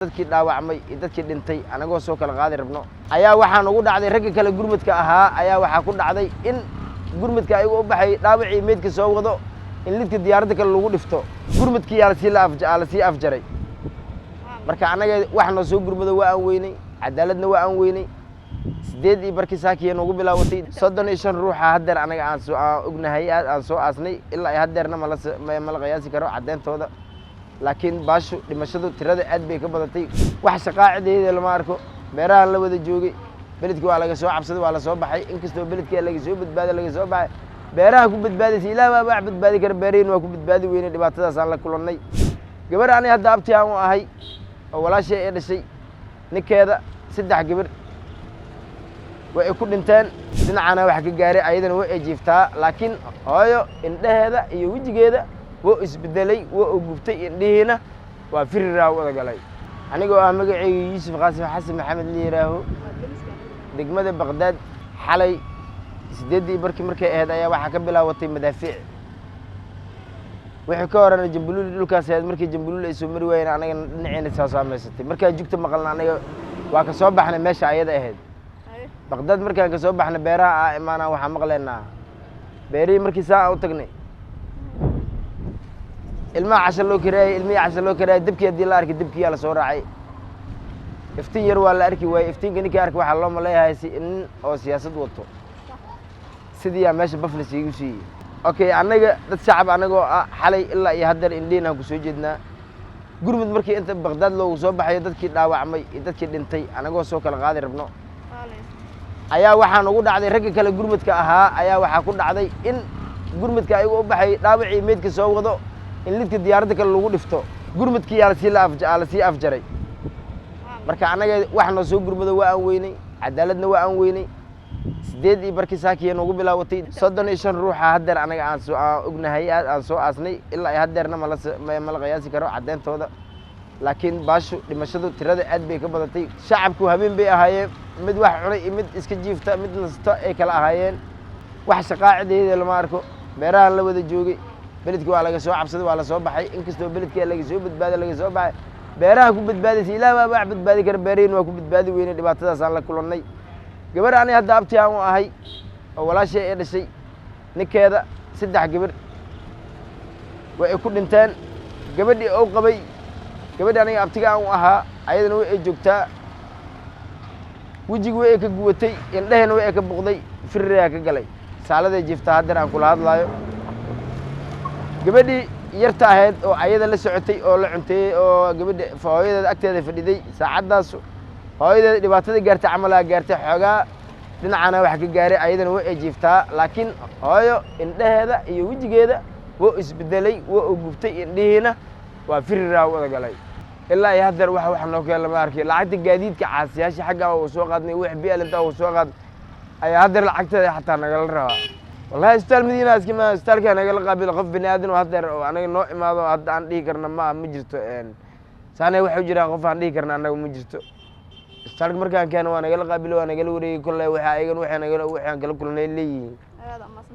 dadkii dhaawacmay dadkii dhintay anagoo soo kala qaadi rabno ayaa waxaan ugu dhacday ragga kale gurmadka ahaa ayaa waxa ku dhacday in gurmadka ay u baxay dhaawacii meedka soo wado in lidka diyaaradda kale lagu dhifto gurmadkii yaa la sii afjaray marka anaga wax noo soo gurmado waa aan weynay cadaaladna waa aan weynay 8 iyo barkii saakiya noogu bilaawatay 35 ruux haddeer anaga aan soo ognahay aan soo aasnay ilaa ay haddeerna ma la qiyaasi karo cadeentooda laakiin baashu dhimashadu tirada aad bay ka badatay wax shaqaacideeda lama arko beeraha la wada joogay beledkii waa laga soo cabsaday waa la soo baxay inkastoo beledkii laga soo baxay beeraha ku badbaadisay ilaa waa wax badbaadi kara beereen waa ku badbaadi weynay dhibaatadaas aan la kulannay gabar ani hadda abti aan u ahay oo walaashay ay dhashay ninkeeda 3 gabar way ku dhinteen dhinacana wax ka gaaray ayadana way jiiftaa laakiin hooyo indhaheeda iyo wajigeeda woo isbedelay woo gubtay indhihiina waa firiraa wada galay anigoo ah magacayga Yuusuf Qaasim Xasan Maxamed Liiraaho degmada Baghdad xalay 8 barkii markay ahayd ayaa waxa ka bilaawatay madaafiic wixii ka horana Jambuluul dhulkaas ahayd markii Jambuluul ay soo mari waayeen anaga dhinaceena soo saameysatay markaa jugta maqalna anaga waa ka soo baxnay meesha ayada ahayd Baghdad markaan ka soo baxnay beeraha imaana waxa maqleynaa beerii markii saa u tagnay ilmaha casho loo karaayay dabkii hadii la arkay dabkii la soo raacay iftiin yar waa la arki waayay iftiinka ninka arka waxa loo maleeyahay si in oo siyaasad wato sidii meesha baflis igu siiyay okay anaga dad shacab anagoo xalay ilaa iyo haddeer indhiina ku soo jeednaa gurmud markii inta Baghdad loogu soo baxay dadkii dhaawacmay dadkii dhintay anagoo soo kala qaadi rabno ayaa waxaan ugu dhacday ragga kale gurmadka ahaa ayaa waxa ku dhacday in gurmadka ay u baxay dhaawacii meedka soo wado in lidka diyaaradda kale lagu dhifto gurmadkii yaa la sii afjaray marka anaga wax noo soo gurmado waa aan weynay cadaaladna waa aan weynay 8 iyo barkii saakiya noogu bilaawatay 35 ruux haddeer anaga aan soo ognahay aan soo aasnay ilaa ay haddeerna ma la qiyaasi karo cadeentooda laakiin baashu dhimashadu tirada aad bay ka badatay shacabku habeen bay ahaayeen mid wax cunay mid iska jiifta mid nasta ay kala ahaayeen wax shaqaacideeda lama arko beeraha la wada joogay beledkii waa laga soo cabsaday waa la soo baxay inkastoo beledkii laga soo baxay beeraha ku badbaadisay ilaa waa wax badbaadi kara beereen waa ku badbaadi weynay dhibaatadaas aan la kulannay gabar ani hadda abti aan u ahay oo walaashay ay dhashay ninkeeda 3 gabar way ku dhinteen gabadhii oo qabay gabadhii aniga abtiga aan u ahaa ayadana way joogtaa wajigu way ka guwatay indhaheena way ka buqday firiraa ka galay saaladay jiifta hadda aan kula hadlaayo gabadhii yarta ahayd oo ayada la socotay oo la cuntay oo gabadha hooyadeeda agteeda fadhiday saacadaas hooyadeeda dhibaatada gaartay camalaha gaartay xoogaa dhinacana wax ka gaaray ayadana way jiiftaa laakiin hooyo indhaheeda iyo wajigeeda woo isbedelay woo gubtay indhihiina waa firiraa wada galay ilaa ay haddeer wax noo kale lama arkay lacagta gaadiidka caasiyaasha xagga oo soo qaadnay wax biilinta oo soo qaad ayaa haddeer lacagteeda xataa nagala rabaa والله استال مدينة اسكما استال كان قال قابل قف بني آدم وهدر أنا نوع ما هذا عندي كرنا ما مجرته سنة واحد جرا قف عندي كرنا أنا مجرته استال مركان كان وأنا قال قابل وأنا قال وري كل واحد أيقن واحد أنا قال كلنا اللي